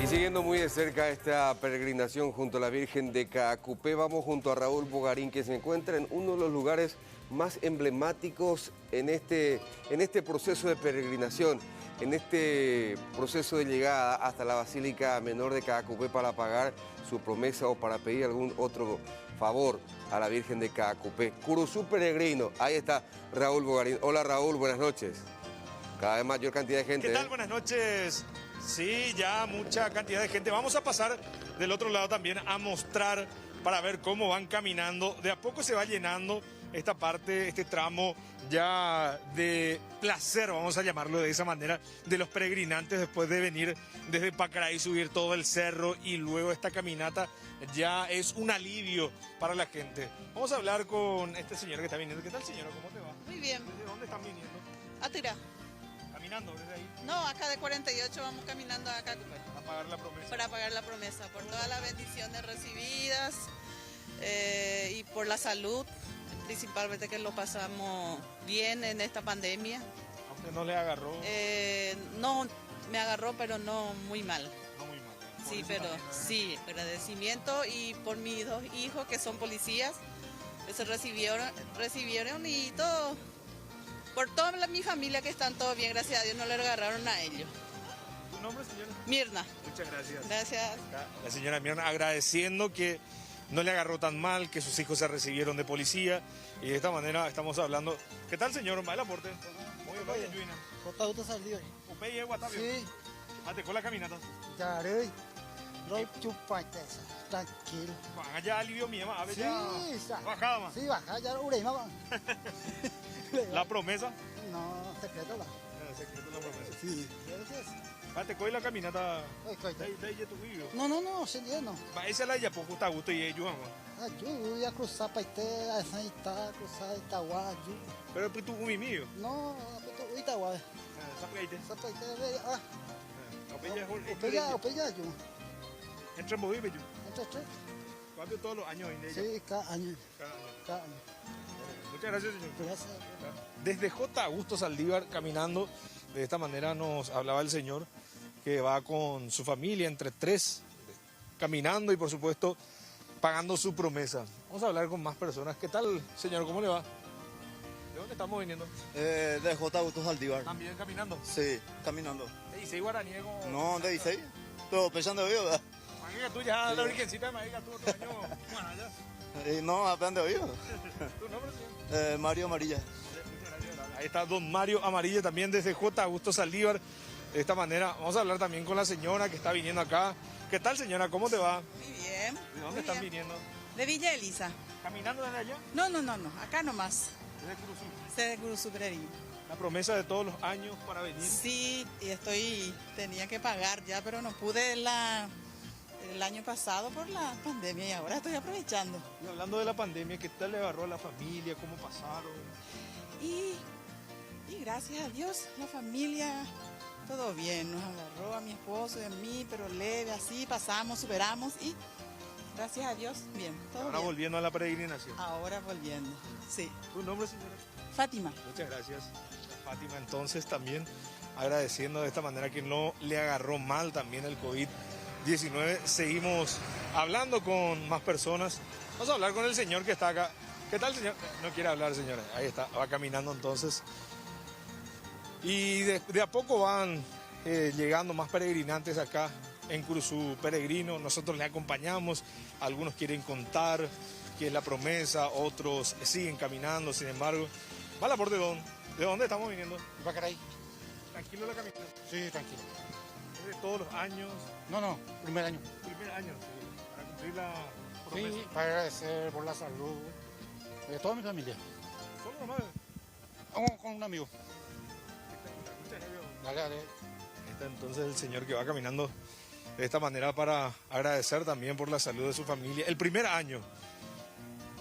siguiendo muy de cerca esta peregrinación junto a la Virgen de Caacupé, vamos junto a Raúl Bogarín, que se encuentra en uno de los lugares más emblemáticos en este proceso de peregrinación, en este proceso de llegada hasta la Basílica Menor de Caacupé para pagar su promesa o para pedir algún otro favor a la Virgen de Caacupé. Curuzú Peregrino, ahí está Raúl Bogarín. Hola Raúl, buenas noches. Cada vez mayor cantidad de gente. ¿Qué tal? Buenas noches. Sí, ya mucha cantidad de gente. Vamos a pasar del otro lado también a mostrar para ver cómo van caminando. De a poco se va llenando esta parte, este tramo ya de placer, vamos a llamarlo de esa manera, de los peregrinantes después de venir desde Pacaraí, subir todo el cerro y luego esta caminata ya es un alivio para la gente. Vamos a hablar con este señor que está viniendo. ¿Qué tal, señora? ¿Cómo te va? Muy bien. ¿Desde dónde están viniendo? A Tirá. ¿Caminando desde ahí? No, acá de 48 vamos caminando a Caacupé. A pagar la promesa. Para pagar la promesa, por todas las bendiciones recibidas y por la salud, principalmente que lo pasamos bien en esta pandemia. ¿A usted no le agarró? No, me agarró, pero no muy mal. No muy mal. Sí, pero sí, agradecimiento y por mis dos hijos que son policías, que se recibieron y todo. Por toda mi familia que están todos bien, gracias a Dios, no le agarraron a ellos. ¿Tu nombre, señora? Mirna. Muchas gracias. Gracias. La señora Mirna agradeciendo que no le agarró tan mal, que sus hijos se recibieron de policía y de esta manera estamos hablando. ¿Qué tal, señor? ¿Va el aporte? Muy bien, Juina. Kota salió. ¿Upey y Guatavio? Sí, Ate con la caminata. ya rey. Roy chupaites, tranquilo. Van allá alivio mío, a ver ya. Sí, está. Bajada más. Sí, baja, ya urema va. La promesa. No, secreto la. Secreto la promesa. Sí, gracias. Ate con la caminata. Ay, coita. De ahí tu vivo. No, se no. Va esa la ya poco está gusto y ellos vamos. Ah, yo voy a cruzar paite, a esa está, cruzar Itagua, yo. Pero pues tu mío. No, Itagua. Esa paite. Esa paite, ah, opella yo. Entre movido yo. Entonces, Cambio todos los años en ella. sí, cada año. Cada año. Cada año. Muchas gracias, señor. Gracias. Desde J. Augusto Saldívar caminando, de esta manera nos hablaba el señor que va con su familia entre tres, caminando y por supuesto pagando su promesa. Vamos a hablar con más personas. ¿Qué tal, señor? ¿Cómo le va? ¿De dónde estamos viniendo? De J. Augusto Saldívar. También caminando. Sí, caminando. ¿De Isei Guaraniego? No, de 16. Pero pensando de oído, ¿verdad? Magiga tú ya, la virgencita de Magiga tú otro año. Bueno, allá. No, apenas de oído. ¿Tu nombre, señor? Mario Amarilla. Muchas gracias. Ahí está don Mario Amarilla también desde J. Augusto Saldívar. De esta manera vamos a hablar también con la señora que está viniendo acá. ¿Qué tal, señora? ¿Cómo te va? Muy bien. ¿De dónde están viniendo? De Villa Elisa. ¿Caminando desde allá? No, acá nomás. Desde Curuzú. Sé de Curuzú Peregrino. La promesa de todos los años para venir. Sí, y tenía que pagar ya, pero no pude el año pasado por la pandemia y ahora estoy aprovechando. Y hablando de la pandemia, ¿qué tal le agarró a la familia? ¿Cómo pasaron? Y gracias a Dios, la familia, todo bien. Nos agarró a mi esposo y a mí, pero leve, así pasamos, superamos y gracias a Dios, bien, todo Ahora bien. volviendo a la peregrinación. Ahora volviendo, sí. ¿Tu nombre, señora? Fátima. Muchas gracias. Fátima, entonces también agradeciendo de esta manera que no le agarró mal también el COVID-19. Seguimos hablando con más personas. Vamos a hablar con el señor que está acá. ¿Qué tal, señor? No quiere hablar, señora. Ahí está, va caminando entonces. Y de a poco van llegando más peregrinantes acá en Curuzú Peregrino. Nosotros le acompañamos. Algunos quieren contar qué es la promesa, otros siguen caminando, sin embargo. ¿Va la por de dónde? ¿De dónde estamos viniendo? Pacaraí. ¿Tranquilo la caminata? Sí, tranquilo. ¿Es de todos los años? No, primer año. Primer año, sí, para cumplir la promesa. Sí, para agradecer por la salud de toda mi familia. ¿Solo nomás? Vamos con un amigo. Muchas gracias. Dale. Está entonces el señor que va caminando de esta manera para agradecer también por la salud de su familia. El primer año,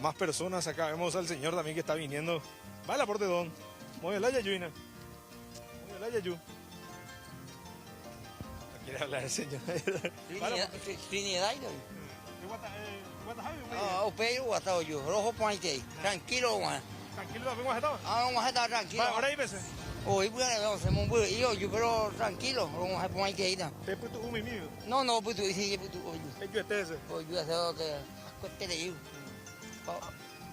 más personas acá. Vemos al señor también que está viniendo. Va el aporte don. Muy la yayuina. Muy la yayu. No quiere hablar el señor. Trinidad. Ah, Opey guatao yo, rojo paite. Tranquilo, Juan. Tranquilo, vengo a estar. Vamos a estar tranquilos. Ahora ahí, pese. Hoy bueno, hacemos un burrillo, yo pero tranquilo, vamos a poner que ir. ¿Te puto un mío? No, pues tú dices, pues tú, hoy ¿Qué es ese? yo hago que cueste de ir.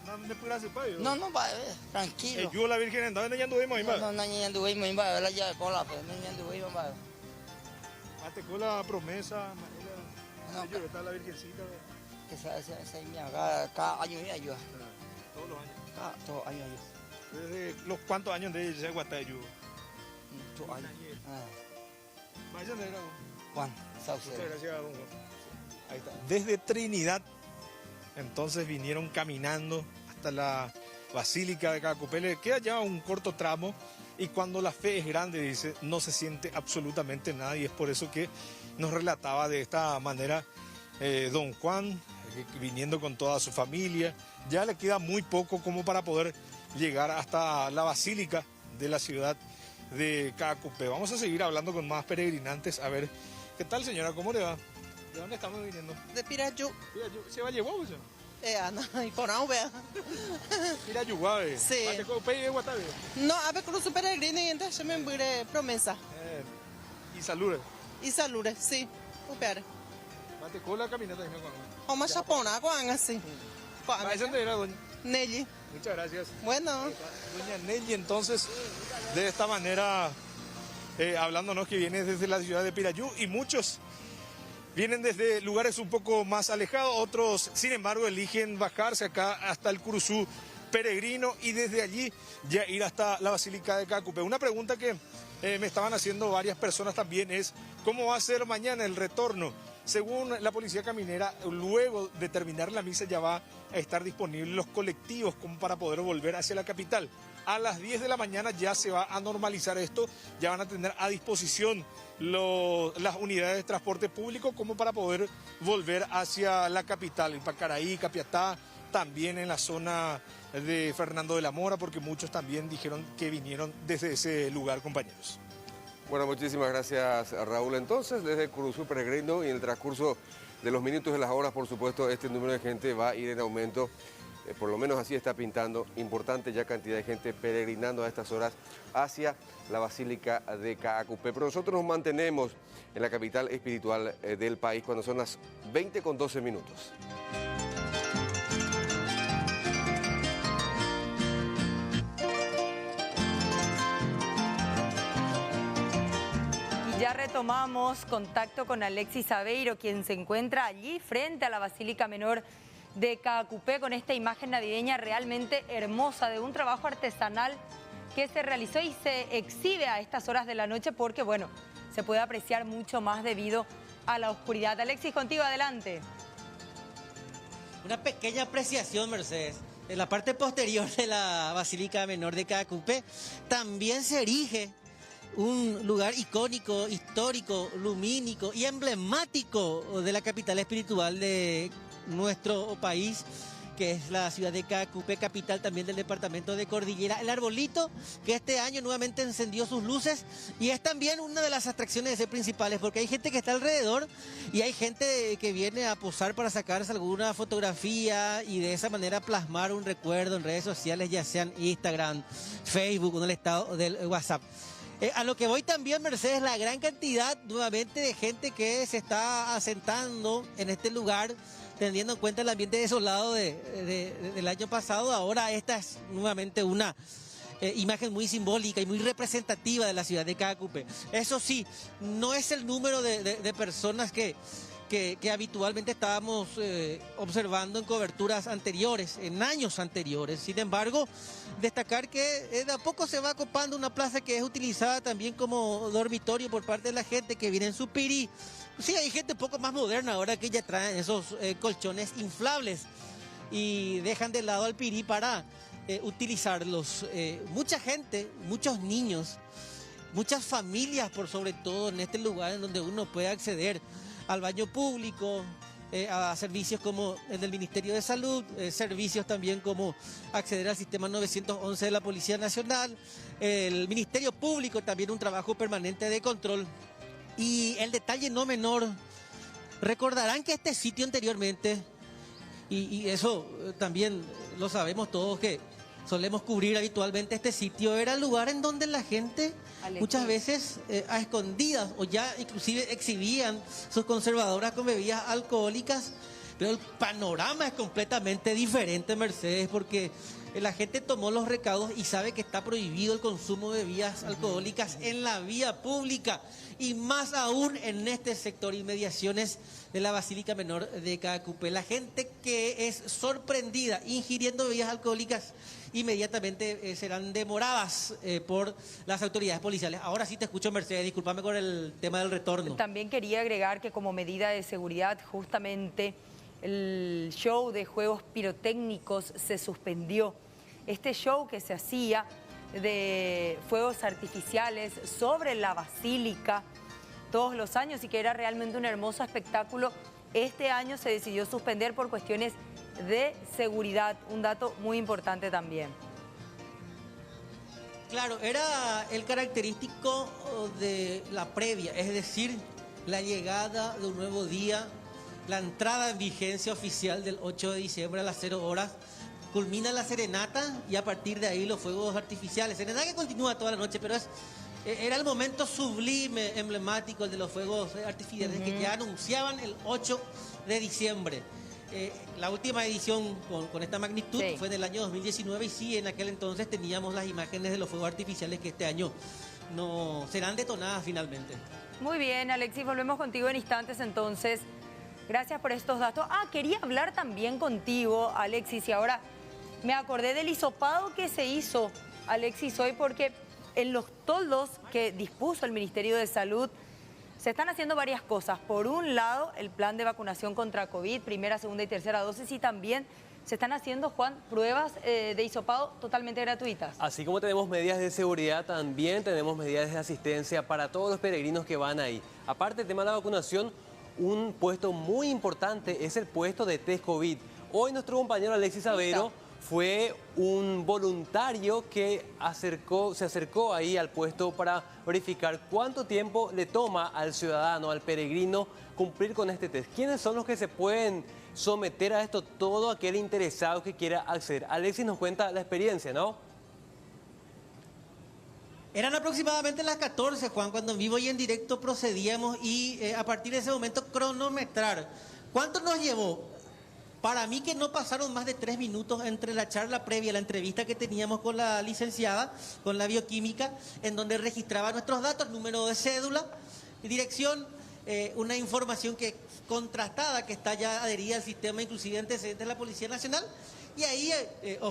No me puedo hacer payo. No, va, tranquilo. Yo la Virgen andaba yendo de Moimba. No, anduve, me iba a ver la llave por la fe, no anduve, me va. Hasta con la promesa, No, yo está la Virgencita. que se me haga cada año y ayuda. Todos los años. Todos los años ayuda. ¿Desde los cuántos años de ese Guatayo? Muchos años. Vayan de grado. Juan, Muchas Saucedo. gracias, don Juan. Ahí está. Desde Trinidad, entonces vinieron caminando hasta la Basílica de Caacupé. Le queda ya un corto tramo y cuando la fe es grande, dice, no se siente absolutamente nada y es por eso que nos relataba de esta manera don Juan, viniendo con toda su familia. Ya le queda muy poco como para poder llegar hasta la Basílica de la ciudad de Caacupé. Vamos a seguir hablando con más peregrinantes. A ver, ¿qué tal, señora? ¿Cómo le va? ¿De dónde estamos viniendo? De Pirayú. ¿Se va a llevar o Ana, y por ahí vea. Pirayú, guave. Sí. Caacupé y Guatabe. No, a ver, cruzo peregrino y entonces me envuelve promesa. Y saludos. Y saludes, sí. Upear. Mate con la caminata. O más chapona, cuán así. ¿Esa dónde era, doña? Nelly. Muchas gracias. Bueno. Doña Nelly, entonces, de esta manera, hablándonos que viene desde la ciudad de Pirayú y muchos vienen desde lugares un poco más alejados, otros, sin embargo, eligen bajarse acá hasta el Curuzú peregrino y desde allí ya ir hasta la Basílica de Caacupé. Una pregunta que me estaban haciendo varias personas también es, ¿cómo va a ser mañana el retorno? Según la Policía Caminera, luego de terminar la misa ya va a estar disponibles los colectivos como para poder volver hacia la capital. A las 10 de la mañana ya se va a normalizar esto, ya van a tener a disposición las unidades de transporte público como para poder volver hacia la capital, en Pacaraí, Capiatá, también en la zona de Fernando de la Mora, porque muchos también dijeron que vinieron desde ese lugar, compañeros. Bueno, muchísimas gracias, Raúl. Entonces, desde Curuzú Peregrino y en el transcurso de los minutos y las horas, por supuesto, este número de gente va a ir en aumento. Por lo menos así está pintando. Importante ya cantidad de gente peregrinando a estas horas hacia la Basílica de Caacupé. Pero nosotros nos mantenemos en la capital espiritual del país cuando son las 20:12. Ya retomamos contacto con Alexis Aveiro, quien se encuentra allí frente a la Basílica Menor de Caacupé con esta imagen navideña realmente hermosa de un trabajo artesanal que se realizó y se exhibe a estas horas de la noche porque, bueno, se puede apreciar mucho más debido a la oscuridad. Alexis, contigo, adelante. Una pequeña apreciación, Mercedes. En la parte posterior de la Basílica Menor de Caacupé también se erige un lugar icónico, histórico, lumínico y emblemático de la capital espiritual de nuestro país, que es la ciudad de Caacupé, capital también del departamento de Cordillera. El arbolito que este año nuevamente encendió sus luces y es también una de las atracciones principales porque hay gente que está alrededor y hay gente que viene a posar para sacarse alguna fotografía y de esa manera plasmar un recuerdo en redes sociales, ya sean Instagram, Facebook o en el estado del WhatsApp. A lo que voy también, Mercedes, la gran cantidad nuevamente de gente que se está asentando en este lugar, teniendo en cuenta el ambiente desolado del año pasado. Ahora esta es nuevamente una imagen muy simbólica y muy representativa de la ciudad de Caacupé. Eso sí, no es el número de personas que habitualmente estábamos observando en coberturas anteriores, en años anteriores. Sin embargo, destacar que de a poco se va ocupando una plaza que es utilizada también como dormitorio por parte de la gente que viene en su pirí. Sí, hay gente un poco más moderna ahora que ya traen esos colchones inflables y dejan de lado al pirí para utilizarlos. Mucha gente, muchos niños, muchas familias por sobre todo en este lugar en donde uno puede acceder al baño público, a servicios como el del Ministerio de Salud, servicios también como acceder al sistema 911 de la Policía Nacional, el Ministerio Público también un trabajo permanente de control. Y el detalle no menor, recordarán que este sitio anteriormente, y eso también lo sabemos todos, que solemos cubrir habitualmente este sitio, era el lugar en donde la gente muchas veces a escondidas o ya inclusive exhibían sus conservadoras con bebidas alcohólicas, pero el panorama es completamente diferente, Mercedes, porque la gente tomó los recaudos y sabe que está prohibido el consumo de bebidas alcohólicas en la vía pública y más aún en este sector inmediaciones de la Basílica Menor de Caacupé. La gente que es sorprendida ingiriendo bebidas alcohólicas inmediatamente serán demoradas por las autoridades policiales. Ahora sí te escucho, Mercedes, discúlpame con el tema del retorno. También quería agregar que como medida de seguridad justamente el show de juegos pirotécnicos se suspendió. Este show que se hacía de fuegos artificiales sobre la basílica todos los años y que era realmente un hermoso espectáculo, este año se decidió suspender por cuestiones de seguridad, un dato muy importante también. Claro, era el característico de la previa, es decir, la llegada de un nuevo día, la entrada en vigencia oficial del 8 de diciembre a las 0 horas, culmina la serenata y a partir de ahí los fuegos artificiales. Serenata que continúa toda la noche, pero era el momento sublime, emblemático de los fuegos artificiales que ya anunciaban el 8 de diciembre. La última edición con esta magnitud fue en el año 2019 y sí, en aquel entonces teníamos las imágenes de los fuegos artificiales que este año no serán detonadas finalmente. Muy bien, Alexis, volvemos contigo en instantes entonces. Gracias por estos datos. Quería hablar también contigo, Alexis, y ahora me acordé del hisopado que se hizo, Alexis, hoy, porque en los toldos que dispuso el Ministerio de Salud se están haciendo varias cosas. Por un lado, el plan de vacunación contra COVID, primera, segunda y tercera dosis, y también se están haciendo, Juan, pruebas de hisopado totalmente gratuitas. Así como tenemos medidas de seguridad, también tenemos medidas de asistencia para todos los peregrinos que van ahí. Aparte del tema de la vacunación, un puesto muy importante es el puesto de test COVID. Hoy nuestro compañero Alexis Saveiro fue un voluntario que se acercó ahí al puesto para verificar cuánto tiempo le toma al ciudadano, al peregrino, cumplir con este test. ¿Quiénes son los que se pueden someter a esto? Todo aquel interesado que quiera acceder. Alexis nos cuenta la experiencia, ¿no? Eran aproximadamente las 14, Juan, cuando en vivo y en directo procedíamos y a partir de ese momento cronometrar. ¿Cuánto nos llevó? Para mí que no pasaron más de 3 minutos entre la charla previa, la entrevista que teníamos con la licenciada, con la bioquímica, en donde registraba nuestros datos, número de cédula, dirección, una información que contrastada, que está ya adherida al sistema inclusive antecedentes de la Policía Nacional, y ahí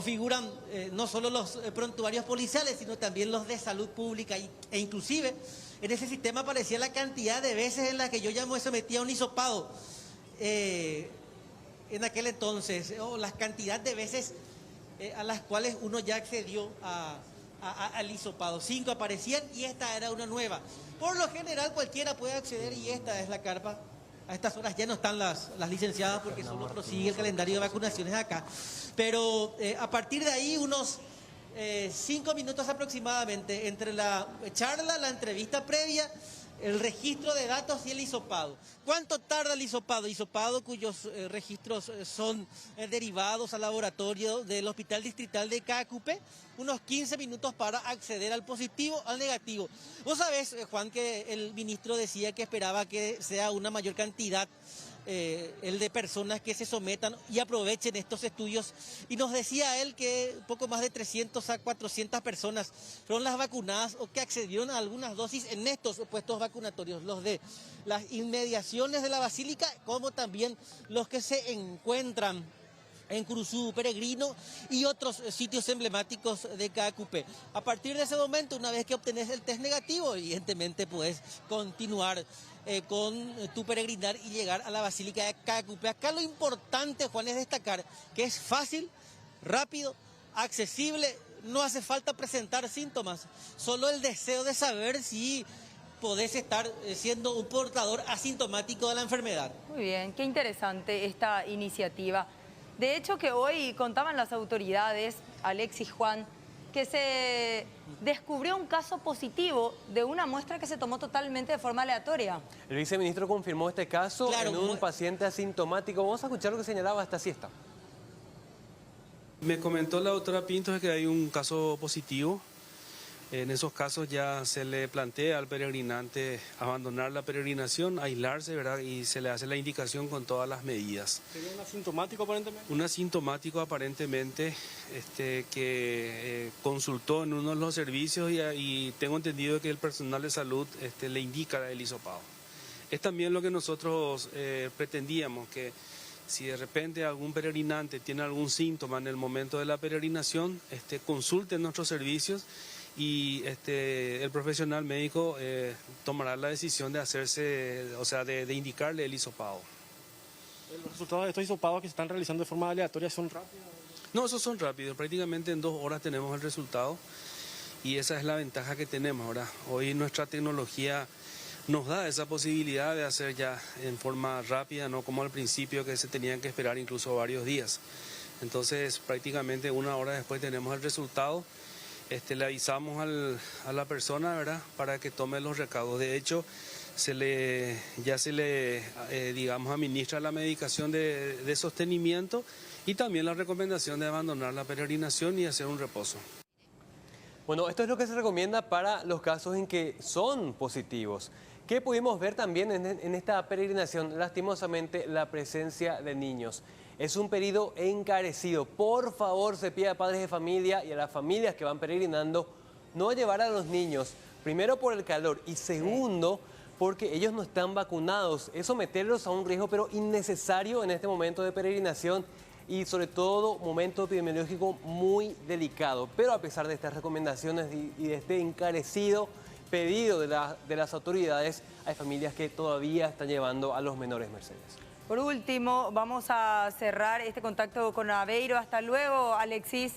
figuran no solo los prontuarios policiales, sino también los de salud pública, e inclusive en ese sistema aparecía la cantidad de veces en la que yo ya me sometía a un hisopado. En aquel entonces, las cantidades de veces a las cuales uno ya accedió al hisopado. 5 aparecían y esta era una nueva. Por lo general cualquiera puede acceder y esta es la carpa. A estas horas ya no están las licenciadas porque solo prosigue el calendario de vacunaciones acá. Pero a partir de ahí unos 5 minutos aproximadamente entre la charla, la entrevista previa, el registro de datos y el hisopado. ¿Cuánto tarda el hisopado? Hisopado cuyos registros son derivados al laboratorio del Hospital Distrital de Caacupé. Unos 15 minutos para acceder al positivo, al negativo. Vos sabés, Juan, que el ministro decía que esperaba que sea una mayor cantidad el de personas que se sometan y aprovechen estos estudios, y nos decía él que poco más de 300 a 400 personas fueron las vacunadas o que accedieron a algunas dosis en estos puestos vacunatorios, los de las inmediaciones de la Basílica, como también los que se encuentran en Curuzú, Peregrino y otros sitios emblemáticos de Caacupé. A partir de ese momento, una vez que obtenés el test negativo, evidentemente puedes continuar con tu peregrinar y llegar a la Basílica de Caacupé. Acá lo importante, Juan, es destacar que es fácil, rápido, accesible, no hace falta presentar síntomas, solo el deseo de saber si podés estar siendo un portador asintomático de la enfermedad. Muy bien, qué interesante esta iniciativa. De hecho, que hoy contaban las autoridades, Alexis, Juan, que se descubrió un caso positivo de una muestra que se tomó totalmente de forma aleatoria. El viceministro confirmó este caso en un paciente asintomático. Vamos a escuchar lo que señalaba esta siesta. Me comentó la doctora Pintos que hay un caso positivo. En esos casos ya se le plantea al peregrinante abandonar la peregrinación, aislarse, ¿verdad? Y se le hace la indicación con todas las medidas. ¿Sería un asintomático aparentemente? Un asintomático aparentemente que consultó en uno de los servicios y tengo entendido que el personal de salud le indica el hisopado. Es también lo que nosotros pretendíamos, que si de repente algún peregrinante tiene algún síntoma en el momento de la peregrinación, consulte en nuestros servicios y el profesional médico tomará la decisión de hacerse, o sea, de indicarle el hisopado. ¿Los resultados de estos hisopados que se están realizando de forma aleatoria son rápidos? No, esos son rápidos, prácticamente en 2 horas tenemos el resultado y esa es la ventaja que tenemos ahora. Hoy nuestra tecnología nos da esa posibilidad de hacer ya en forma rápida, no como al principio que se tenían que esperar incluso varios días. Entonces prácticamente 1 hora después tenemos el resultado. Le avisamos a la persona, ¿verdad?, para que tome los recaudos. De hecho, ya se le administra la medicación de sostenimiento y también la recomendación de abandonar la peregrinación y hacer un reposo. Bueno, esto es lo que se recomienda para los casos en que son positivos. ¿Qué pudimos ver también en esta peregrinación? Lastimosamente, la presencia de niños. Es un periodo encarecido. Por favor, se pide a padres de familia y a las familias que van peregrinando no llevar a los niños. Primero por el calor y segundo porque ellos no están vacunados. Es someterlos a un riesgo pero innecesario en este momento de peregrinación y sobre todo momento epidemiológico muy delicado. Pero a pesar de estas recomendaciones y de este encarecido pedido de las autoridades, hay familias que todavía están llevando a los menores, Mercedes. Por último, vamos a cerrar este contacto con Aveiro. Hasta luego, Alexis.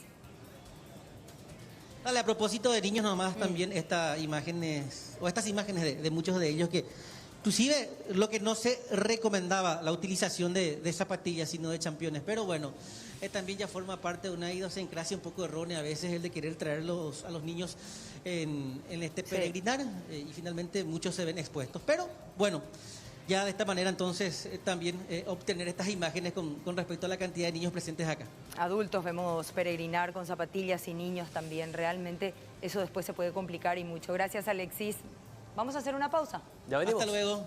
Dale, a propósito de niños nomás también estas imágenes de muchos de ellos que inclusive lo que no se recomendaba la utilización de zapatillas sino de championes, pero bueno, también ya forma parte de una idiosincrasia un poco errónea a veces el de querer traer a los niños en este peregrinar y finalmente muchos se ven expuestos, pero bueno. Ya de esta manera entonces también obtener estas imágenes con respecto a la cantidad de niños presentes acá. Adultos vemos peregrinar con zapatillas y niños también. Realmente eso después se puede complicar y mucho. Gracias, Alexis. Vamos a hacer una pausa. Ya venimos. Hasta luego.